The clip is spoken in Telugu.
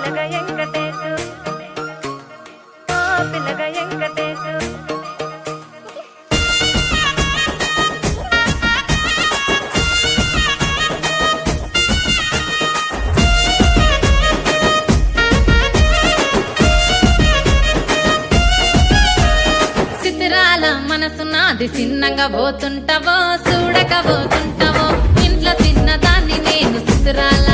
పిల్లగా వెంకటేశు ఓ పిల్లగా వెంకటేశు చిత్రాల మనసు నాది చిన్నగా పోతుంటావో చూడక పోతుంటావో ఇంట్లో చిన్నదాన్ని నేను చిత్రాల